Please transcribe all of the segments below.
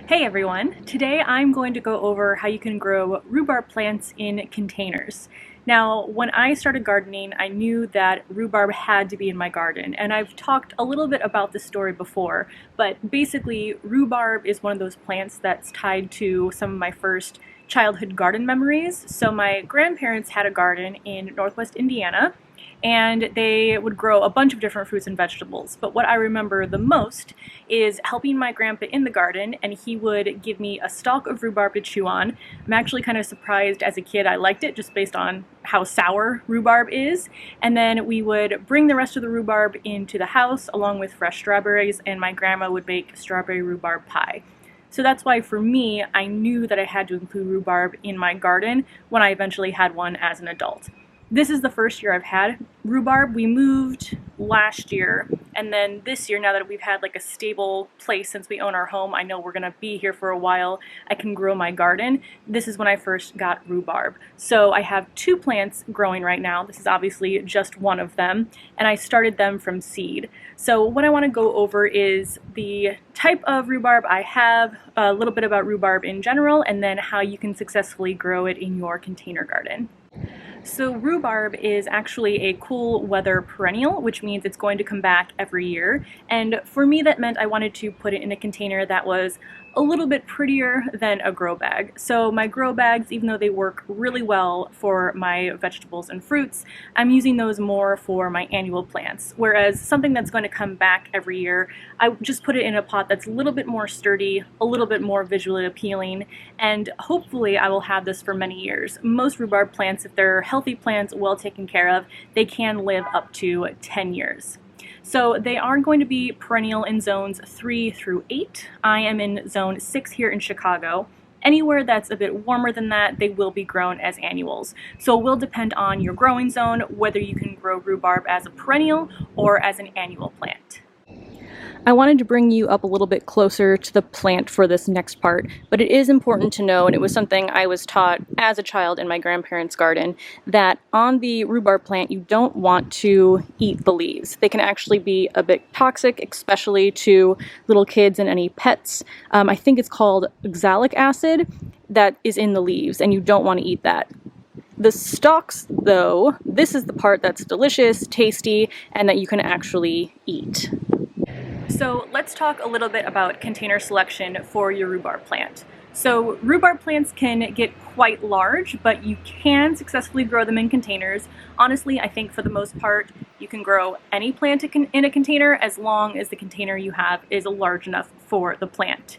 Hey everyone! Today I'm going to go over how you can grow rhubarb plants in containers. Now, when I started gardening, I knew that rhubarb had to be in my garden, and I've talked a little bit about this story before, but basically rhubarb is one of those plants that's tied to some of my first childhood garden memories. So my grandparents had a garden in northwest Indiana, and they would grow a bunch of different fruits and vegetables. But what I remember the most is helping my grandpa in the garden, and he would give me a stalk of rhubarb to chew on. I'm actually kind of surprised as a kid I liked it just based on how sour rhubarb is. And then we would bring the rest of the rhubarb into the house along with fresh strawberries, and my grandma would make strawberry rhubarb pie. So that's why for me, I knew that I had to include rhubarb in my garden when I eventually had one as an adult. This is the first year I've had rhubarb. We moved last year, and then this year, now that we've had like a stable place since we own our home, I know we're gonna be here for a while, I can grow my garden. This is when I first got rhubarb. So I have two plants growing right now. This is obviously just one of them, and I started them from seed. So what I want to go over is the type of rhubarb I have, a little bit about rhubarb in general, and then how you can successfully grow it in your container garden. So rhubarb is actually a cool weather perennial, which means it's going to come back every year. And for me, that meant I wanted to put it in a container that was a little bit prettier than a grow bag. So my grow bags, even though they work really well for my vegetables and fruits, I'm using those more for my annual plants. Whereas something that's going to come back every year, I just put it in a pot that's a little bit more sturdy, a little bit more visually appealing, and hopefully I will have this for many years. Most rhubarb plants, if they're healthy plants, well taken care of, they can live up to 10 years. So they are going to be perennial in zones 3 through 8. I am in zone 6 here in Chicago. Anywhere that's a bit warmer than that, they will be grown as annuals. So it will depend on your growing zone, whether you can grow rhubarb as a perennial or as an annual plant. I wanted to bring you up a little bit closer to the plant for this next part, but it is important to know, and it was something I was taught as a child in my grandparents' garden, that on the rhubarb plant you don't want to eat the leaves. They can actually be a bit toxic, especially to little kids and any pets. I think it's called oxalic acid that is in the leaves, and you don't want to eat that. The stalks, though, this is the part that's delicious, tasty, and that you can actually eat. So let's talk a little bit about container selection for your rhubarb plant. So rhubarb plants can get quite large, but you can successfully grow them in containers. Honestly, I think for the most part, you can grow any plant in a container as long as the container you have is large enough for the plant.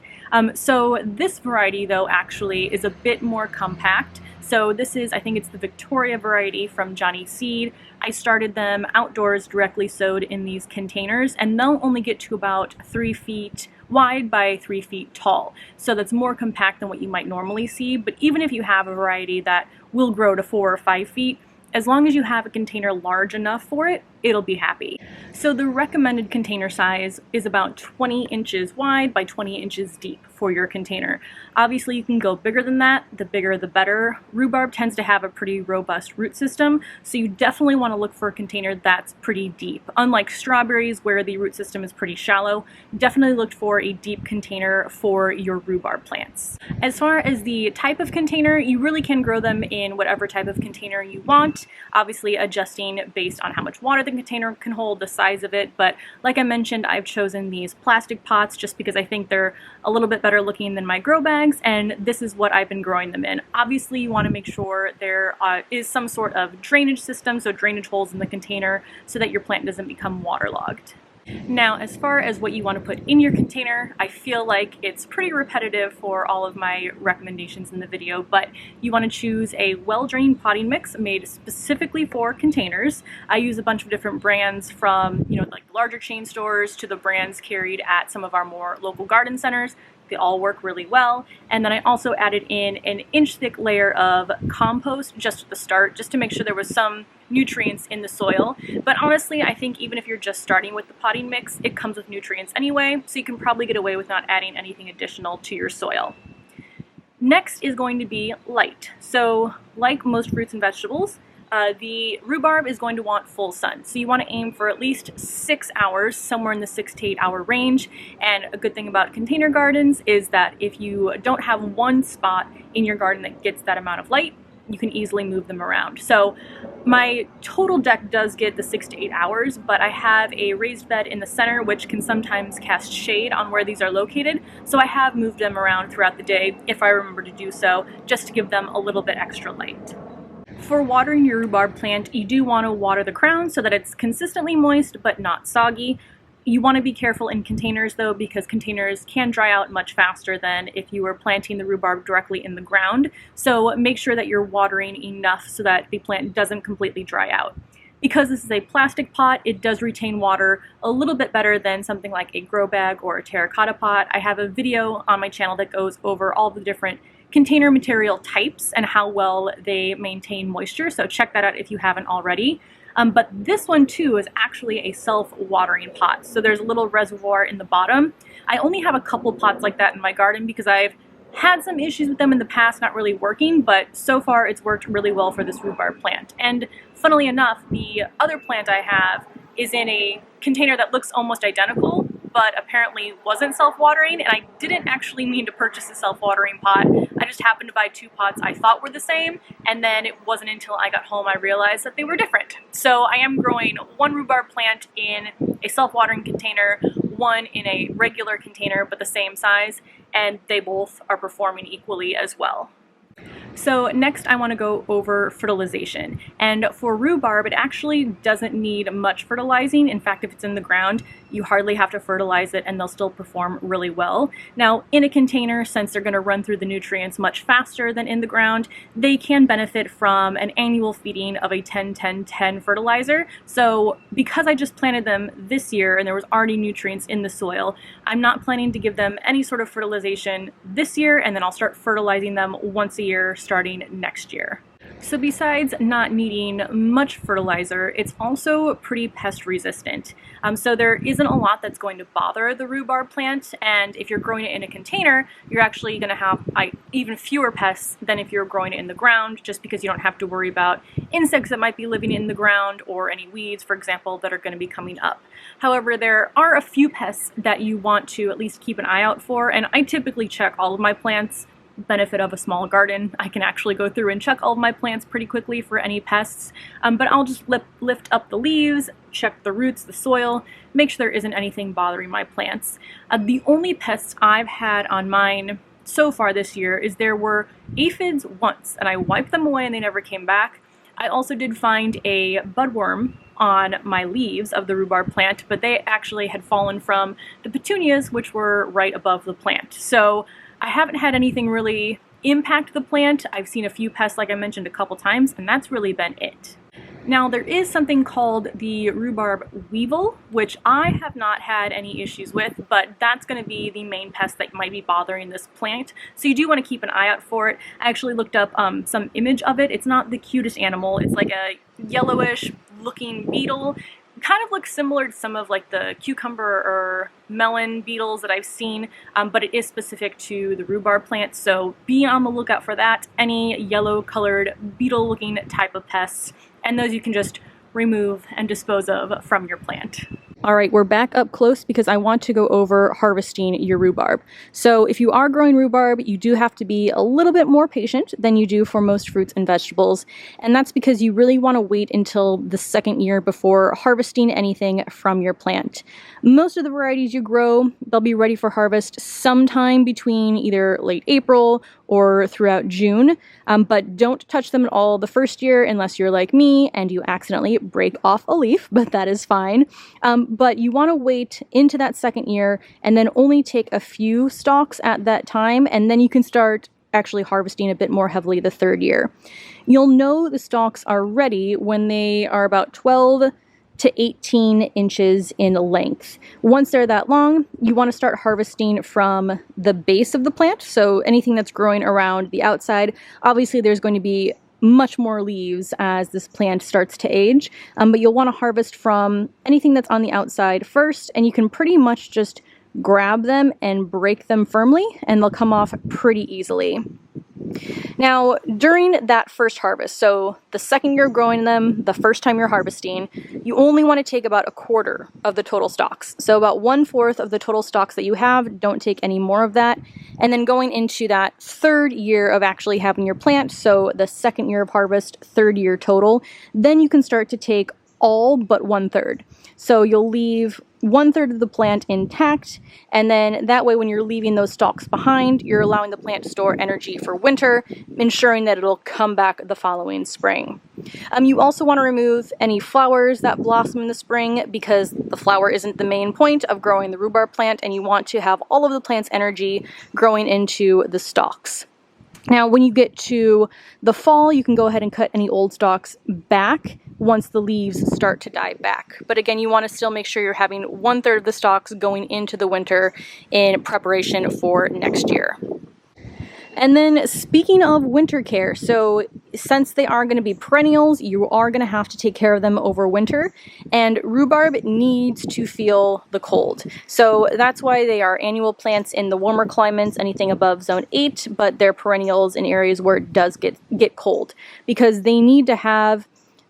So this variety, though, actually is a bit more compact. So this is, I think it's the Victoria variety from Johnny Seed. I started them outdoors directly sowed in these containers, and they'll only get to about 3 feet wide by 3 feet tall. So that's more compact than what you might normally see, but even if you have a variety that will grow to 4 or 5 feet, as long as you have a container large enough for it, it'll be happy. So the recommended container size is about 20 inches wide by 20 inches deep for your container. Obviously you can go bigger than that, the bigger the better. Rhubarb tends to have a pretty robust root system, so you definitely want to look for a container that's pretty deep. Unlike strawberries where the root system is pretty shallow, definitely look for a deep container for your rhubarb plants. As far as the type of container, you really can grow them in whatever type of container you want, obviously adjusting based on how much water the container can hold, the size of it, but like I mentioned, I've chosen these plastic pots just because I think they're a little bit better looking than my grow bags, and this is what I've been growing them in. Obviously, you want to make sure there is some sort of drainage system, so drainage holes in the container, so that your plant doesn't become waterlogged. Now, as far as what you want to put in your container, I feel like it's pretty repetitive for all of my recommendations in the video, but you want to choose a well-drained potting mix made specifically for containers. I use a bunch of different brands from, like larger chain stores to the brands carried at some of our more local garden centers. They all work really well. And then I also added in an inch-thick layer of compost just at the start, just to make sure there was some nutrients in the soil. But honestly, I think even if you're just starting with the potting mix, it comes with nutrients anyway, so you can probably get away with not adding anything additional to your soil. Next is going to be light. So like most fruits and vegetables, The rhubarb is going to want full sun, so you want to aim for at least 6 hours, somewhere in the 6 to 8 hour range. And a good thing about container gardens is that if you don't have one spot in your garden that gets that amount of light, you can easily move them around. So my total deck does get the 6 to 8 hours, but I have a raised bed in the center which can sometimes cast shade on where these are located, so I have moved them around throughout the day if I remember to do so, just to give them a little bit extra light. For watering your rhubarb plant, you do want to water the crown so that it's consistently moist but not soggy. You want to be careful in containers though, because containers can dry out much faster than if you were planting the rhubarb directly in the ground. So make sure that you're watering enough so that the plant doesn't completely dry out. Because this is a plastic pot, it does retain water a little bit better than something like a grow bag or a terracotta pot. I have a video on my channel that goes over all the different container material types and how well they maintain moisture, so check that out if you haven't already. But this one too is actually a self-watering pot. So there's a little reservoir in the bottom. I only have a couple pots like that in my garden because I've had some issues with them in the past not really working, but so far it's worked really well for this rhubarb plant. And funnily enough, the other plant I have is in a container that looks almost identical, but apparently wasn't self-watering, and I didn't actually mean to purchase a self-watering pot. I just happened to buy two pots I thought were the same, and then it wasn't until I got home I realized that they were different. So I am growing one rhubarb plant in a self-watering container, one in a regular container but the same size, and they both are performing equally as well. So next I want to go over fertilization, and for rhubarb it actually doesn't need much fertilizing. In fact, if it's in the ground you hardly have to fertilize it and they'll still perform really well. Now in a container, since they're going to run through the nutrients much faster than in the ground, they can benefit from an annual feeding of a 10-10-10 fertilizer. So because I just planted them this year and there was already nutrients in the soil, I'm not planning to give them any sort of fertilization this year, and then I'll start fertilizing them once a year starting next year. So besides not needing much fertilizer, it's also pretty pest resistant. So there isn't a lot that's going to bother the rhubarb plant, and if you're growing it in a container, you're actually going to have even fewer pests than if you're growing it in the ground, just because you don't have to worry about insects that might be living in the ground or any weeds, for example, that are going to be coming up. However, there are a few pests that you want to at least keep an eye out for, and I typically check all of my plants. Benefit of a small garden, I can actually go through and check all of my plants pretty quickly for any pests, but I'll just lift up the leaves, check the roots, the soil, make sure there isn't anything bothering my plants. The only pests I've had on mine so far this year is there were aphids once, and I wiped them away and they never came back. I also did find a budworm on my leaves of the rhubarb plant, but they actually had fallen from the petunias, which were right above the plant. So I haven't had anything really impact the plant. I've seen a few pests, like I mentioned a couple times, and that's really been it. Now there is something called the rhubarb weevil, which I have not had any issues with, but that's going to be the main pest that might be bothering this plant. So you do want to keep an eye out for it. I actually looked up some image of it. It's not the cutest animal. It's like a yellowish looking beetle. Kind of looks similar to some of like the cucumber or melon beetles that I've seen, but it is specific to the rhubarb plant, so be on the lookout for that. Any yellow colored beetle looking type of pests, and those you can just remove and dispose of from your plant. Alright, we're back up close because I want to go over harvesting your rhubarb. So if you are growing rhubarb, you do have to be a little bit more patient than you do for most fruits and vegetables, and that's because you really want to wait until the second year before harvesting anything from your plant. Most of the varieties you grow, they'll be ready for harvest sometime between either late April or throughout June, but don't touch them at all the first year unless you're like me and you accidentally break off a leaf, but that is fine. But you want to wait into that second year and then only take a few stalks at that time, and then you can start actually harvesting a bit more heavily the third year. You'll know the stalks are ready when they are about 12 to 18 inches in length. Once they're that long, you want to start harvesting from the base of the plant, so anything that's growing around the outside. Obviously there's going to be much more leaves as this plant starts to age, but you'll want to harvest from anything that's on the outside first, and you can pretty much just grab them and break them firmly and they'll come off pretty easily. Now, during that first harvest, so the second you're growing them, the first time you're harvesting, you only want to take about a quarter of the total stalks. So about 1/4 of the total stalks that you have, don't take any more of that. And then going into that third year of actually having your plant, so the second year of harvest, third year total, then you can start to take all but 1/3. So you'll leave 1/3 of the plant intact, and then that way when you're leaving those stalks behind, you're allowing the plant to store energy for winter, ensuring that it'll come back the following spring. You also want to remove any flowers that blossom in the spring, because the flower isn't the main point of growing the rhubarb plant, and you want to have all of the plant's energy growing into the stalks. Now, when you get to the fall, you can go ahead and cut any old stalks back once the leaves start to die back. But again, you want to still make sure you're having 1/3 of the stalks going into the winter in preparation for next year. And then speaking of winter care, so since they are going to be perennials, you are going to have to take care of them over winter, and rhubarb needs to feel the cold. So that's why they are annual plants in the warmer climates, anything above zone 8, but they're perennials in areas where it does get cold, because they need to have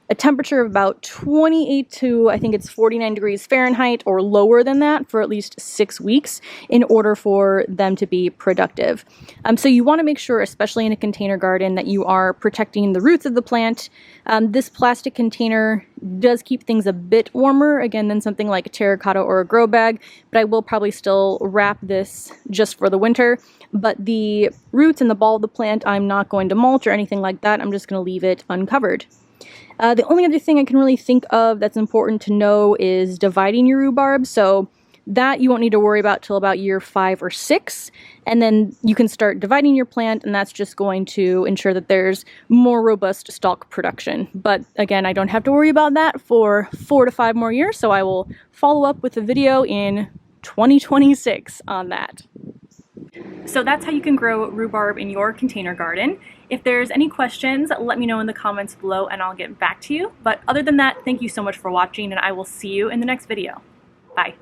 a temperature of about 28 to, I think it's 49 degrees Fahrenheit or lower than that for at least 6 weeks in order for them to be productive. So you want to make sure, especially in a container garden, that you are protecting the roots of the plant. This plastic container does keep things a bit warmer, again, than something like a terracotta or a grow bag, but I will probably still wrap this just for the winter. But the roots and the ball of the plant, I'm not going to mulch or anything like that. I'm just going to leave it uncovered. The only other thing I can really think of that's important to know is dividing your rhubarb. So that you won't need to worry about till about year 5 or 6. And then you can start dividing your plant, and that's just going to ensure that there's more robust stalk production. But again, I don't have to worry about that for 4 to 5 more years. So I will follow up with a video in 2026 on that. So that's how you can grow rhubarb in your container garden. If there's any questions, let me know in the comments below and I'll get back to you. But other than that, thank you so much for watching, and I will see you in the next video. Bye.